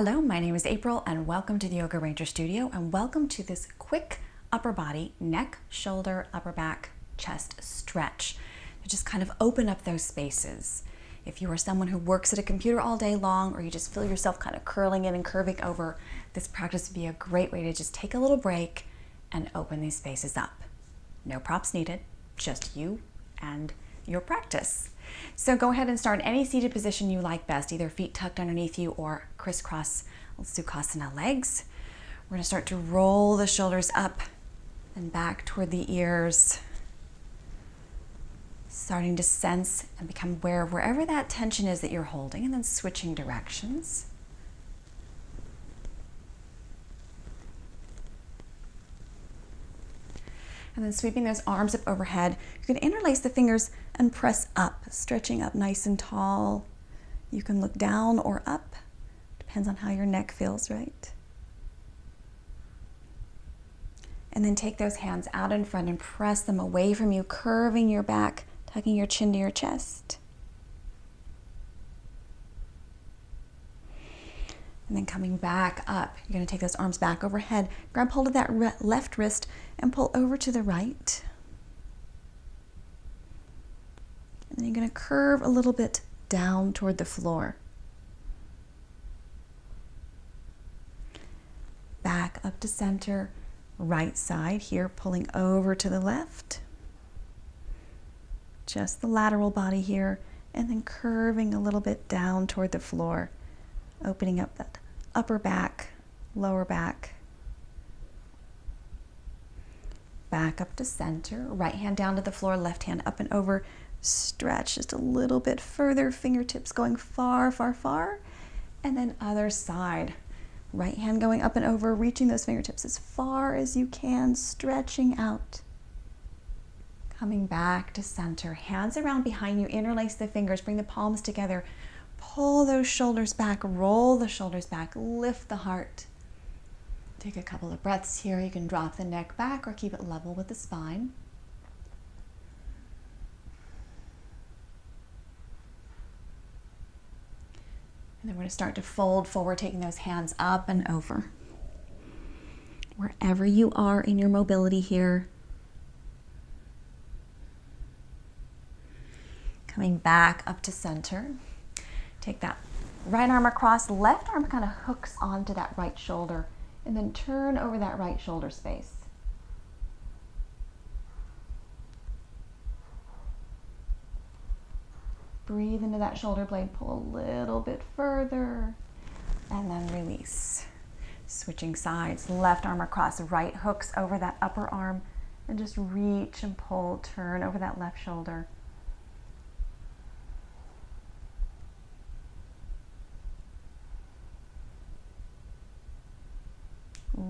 Hello, my name is April and welcome to the Yoga Ranger Studio and welcome to this quick upper body, neck, shoulder, upper back, chest stretch to just kind of open up those spaces. If you are someone who works at a computer all day long or you just feel yourself kind of curling in and curving over, this practice would be a great way to just take a little break and open these spaces up. No props needed, just you and your practice. So go ahead and start any seated position you like best, either feet tucked underneath you or crisscross Sukhasana legs. We're going to start to roll the shoulders up and back toward the ears, starting to sense and become aware of wherever that tension is that you're holding, and then switching directions. And then sweeping those arms up overhead. You can interlace the fingers and press up, stretching up nice and tall. You can look down or up. Depends on how your neck feels, right? And then take those hands out in front and press them away from you, curving your back, tucking your chin to your chest. And then coming back up, you're going to take those arms back overhead, grab hold of that left wrist and pull over to the right. And then you're going to curve a little bit down toward the floor. Back up to center, right side here, pulling over to the left. Just the lateral body here, and then curving a little bit down toward the floor, opening up that upper back, lower back. Back up to center, right hand down to the floor, left hand up and over. Stretch just a little bit further, fingertips going far, far, far. And then other side. Right hand going up and over, reaching those fingertips as far as you can, stretching out. Coming back to center, hands around behind you, interlace the fingers, bring the palms together. Pull those shoulders back, roll the shoulders back, lift the heart. Take a couple of breaths here. You can drop the neck back or keep it level with the spine. And then we're going to start to fold forward, taking those hands up and over. Wherever you are in your mobility here. Coming back up to center. Take that right arm across, left arm kind of hooks onto that right shoulder, and then turn over that right shoulder space. Breathe into that shoulder blade, pull a little bit further, and then release. Switching sides, left arm across, right hooks over that upper arm, and just reach and pull, turn over that left shoulder.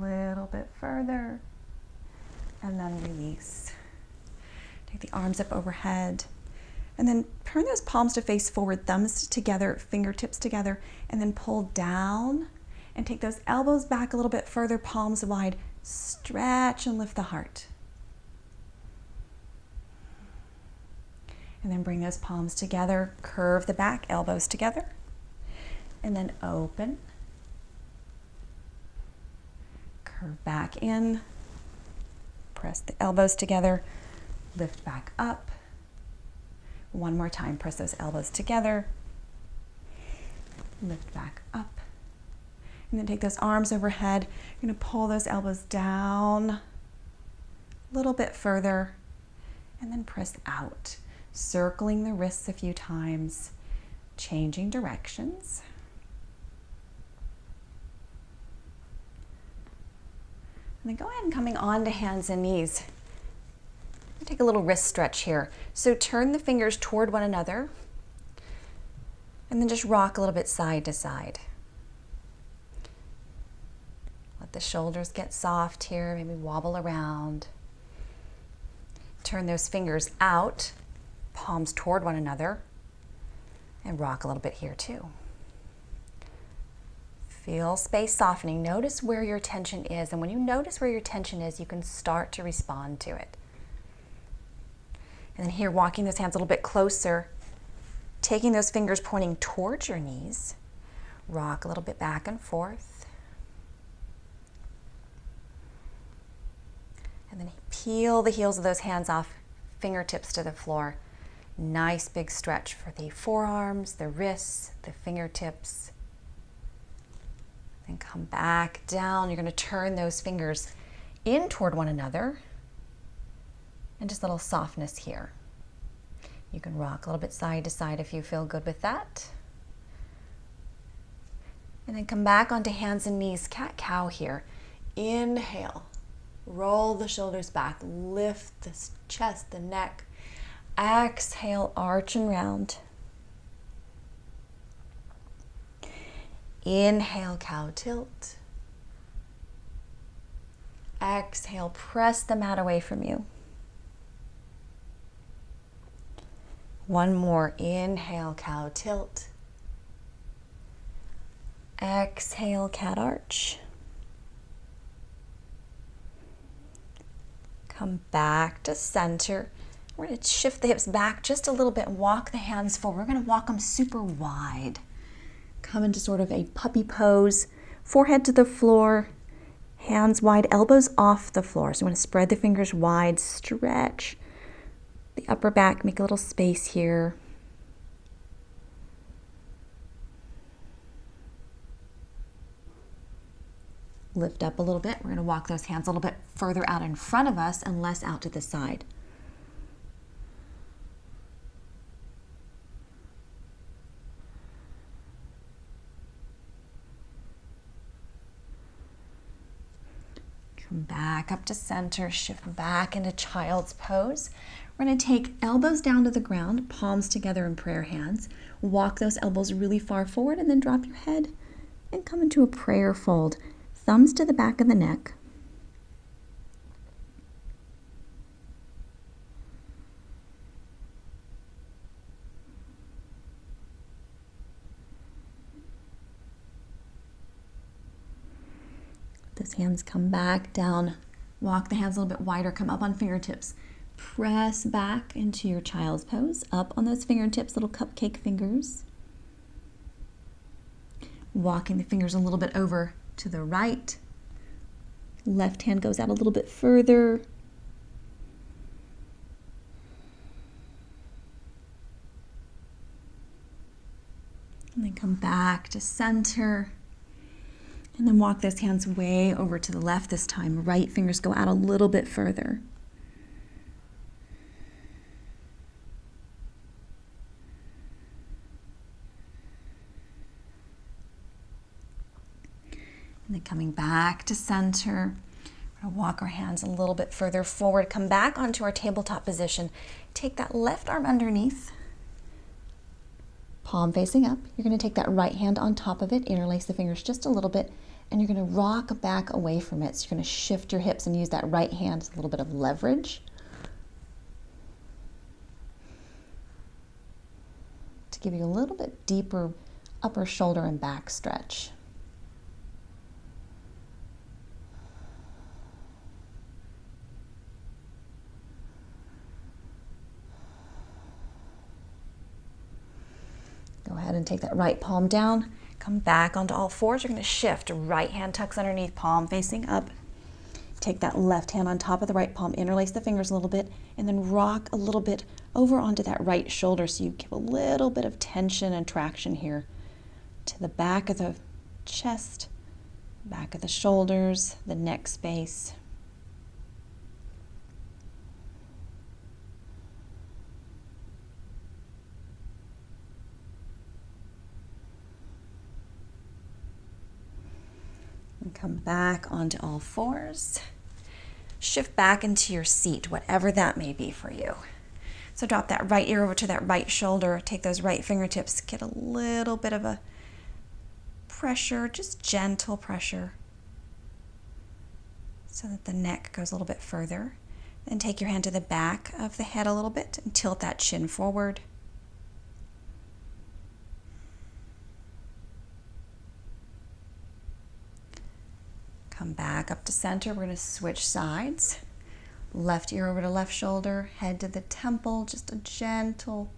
Little bit further, and then release. Take the arms up overhead, and then turn those palms to face forward, thumbs together, fingertips together, and then pull down and take those elbows back a little bit further, palms wide, stretch and lift the heart. And then bring those palms together, curve the back, elbows together, and then open. Curve back in, press the elbows together, lift back up. One more time, press those elbows together, lift back up. And then take those arms overhead. You're going to pull those elbows down a little bit further, and then press out, circling the wrists a few times, changing directions. And then go ahead and coming on to hands and knees. Take a little wrist stretch here. So turn the fingers toward one another and then just rock a little bit side to side. Let the shoulders get soft here, maybe wobble around. Turn those fingers out, palms toward one another, and rock a little bit here too. Feel space softening. Notice where your tension is, and when you notice where your tension is, you can start to respond to it. And then here, walking those hands a little bit closer, taking those fingers pointing towards your knees, Rock a little bit back and forth. And then peel the heels of those hands off, fingertips to the floor. Nice big stretch for the forearms, the wrists, the fingertips. Then come back down. You're going to turn those fingers in toward one another. And just a little softness here. You can rock a little bit side to side if you feel good with that. And then come back onto hands and knees, cat-cow here. Inhale. Roll the shoulders back. Lift the chest, the neck. Exhale, arch and round. Inhale, cow tilt. Exhale, press the mat away from you. One more. Inhale, cow tilt. Exhale, cat arch. Come back to center. We're going to shift the hips back just a little bit and walk the hands forward. We're going to walk them super wide. Come into sort of a puppy pose. Forehead to the floor, hands wide, elbows off the floor. So you want to spread the fingers wide, stretch the upper back, make a little space here. Lift up a little bit. We're going to walk those hands a little bit further out in front of us and less out to the side. Come back up to center, shift back into child's pose. We're going to take elbows down to the ground, palms together in prayer hands. Walk those elbows really far forward and then drop your head and come into a prayer fold. Thumbs to the back of the neck. Those hands come back down. Walk the hands a little bit wider, come up on fingertips. Press back into your child's pose, up on those fingertips, little cupcake fingers. Walking the fingers a little bit over to the right. Left hand goes out a little bit further. And then come back to center. And then walk those hands way over to the left this time. Right fingers go out a little bit further. And then coming back to center. We're going to walk our hands a little bit further forward. Come back onto our tabletop position. Take that left arm underneath. Palm facing up. You're going to take that right hand on top of it. Interlace the fingers just a little bit. And you're going to rock back away from it. So you're going to shift your hips and use that right hand as a little bit of leverage. To give you a little bit deeper upper shoulder and back stretch. Go ahead and take that right palm down. Come back onto all fours. You're going to shift. Right hand tucks underneath, palm facing up. Take that left hand on top of the right palm, interlace the fingers a little bit, and then rock a little bit over onto that right shoulder so you give a little bit of tension and traction here to the back of the chest, back of the shoulders, the neck space. And come back onto all fours. Shift back into your seat, whatever that may be for you. So drop that right ear over to that right shoulder. Take those right fingertips. Get a little bit of a pressure, just gentle pressure, so that the neck goes a little bit further. Then take your hand to the back of the head a little bit and tilt that chin forward. Come back up to center. We're going to switch sides. Left ear over to left shoulder, head to the temple, just a gentle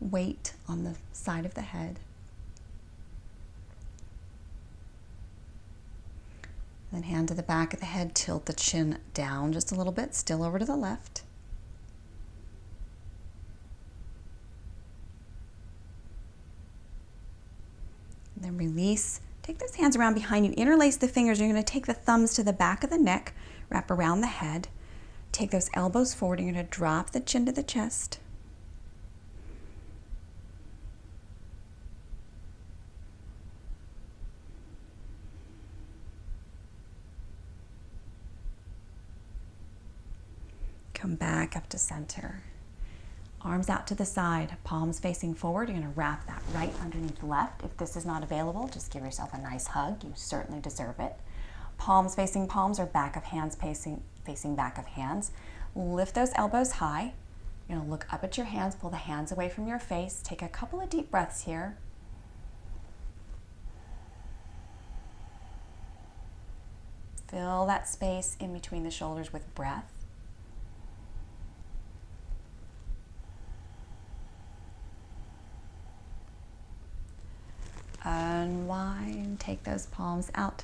weight on the side of the head. Then hand to the back of the head, tilt the chin down just a little bit, still over to the left. And then release. Take those hands around behind you. Interlace the fingers. You're going to take the thumbs to the back of the neck, wrap around the head. Take those elbows forward. You're going to drop the chin to the chest. Come back up to center. Arms out to the side, palms facing forward. You're going to wrap that right underneath left. If this is not available, just give yourself a nice hug. You certainly deserve it. Palms facing palms or back of hands facing back of hands. Lift those elbows high. You're going to look up at your hands, pull the hands away from your face. Take a couple of deep breaths here. Fill that space in between the shoulders with breath. Unwind, take those palms out.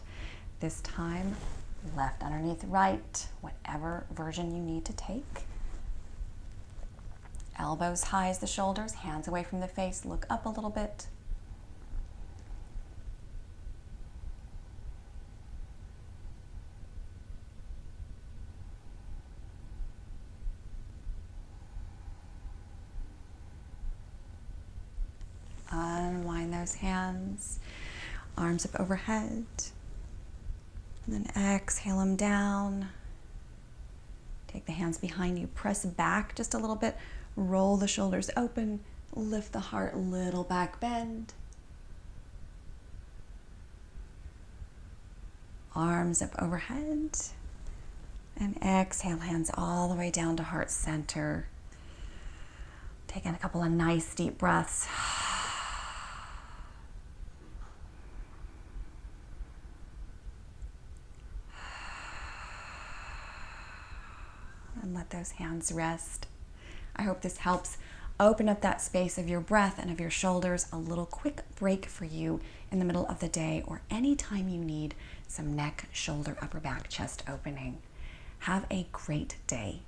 This time, left underneath right, whatever version you need to take. Elbows high as the shoulders, hands away from the face, look up a little bit. Unwind those hands, arms up overhead, and then exhale them down. Take the hands behind you, press back just a little bit, roll the shoulders open, lift the heart, little back bend. Arms up overhead, and exhale, hands all the way down to heart center. Taking a couple of nice deep breaths. And let those hands rest. I hope this helps open up that space of your breath and of your shoulders, a little quick break for you in the middle of the day or anytime you need some neck, shoulder, upper back, chest opening. Have a great day.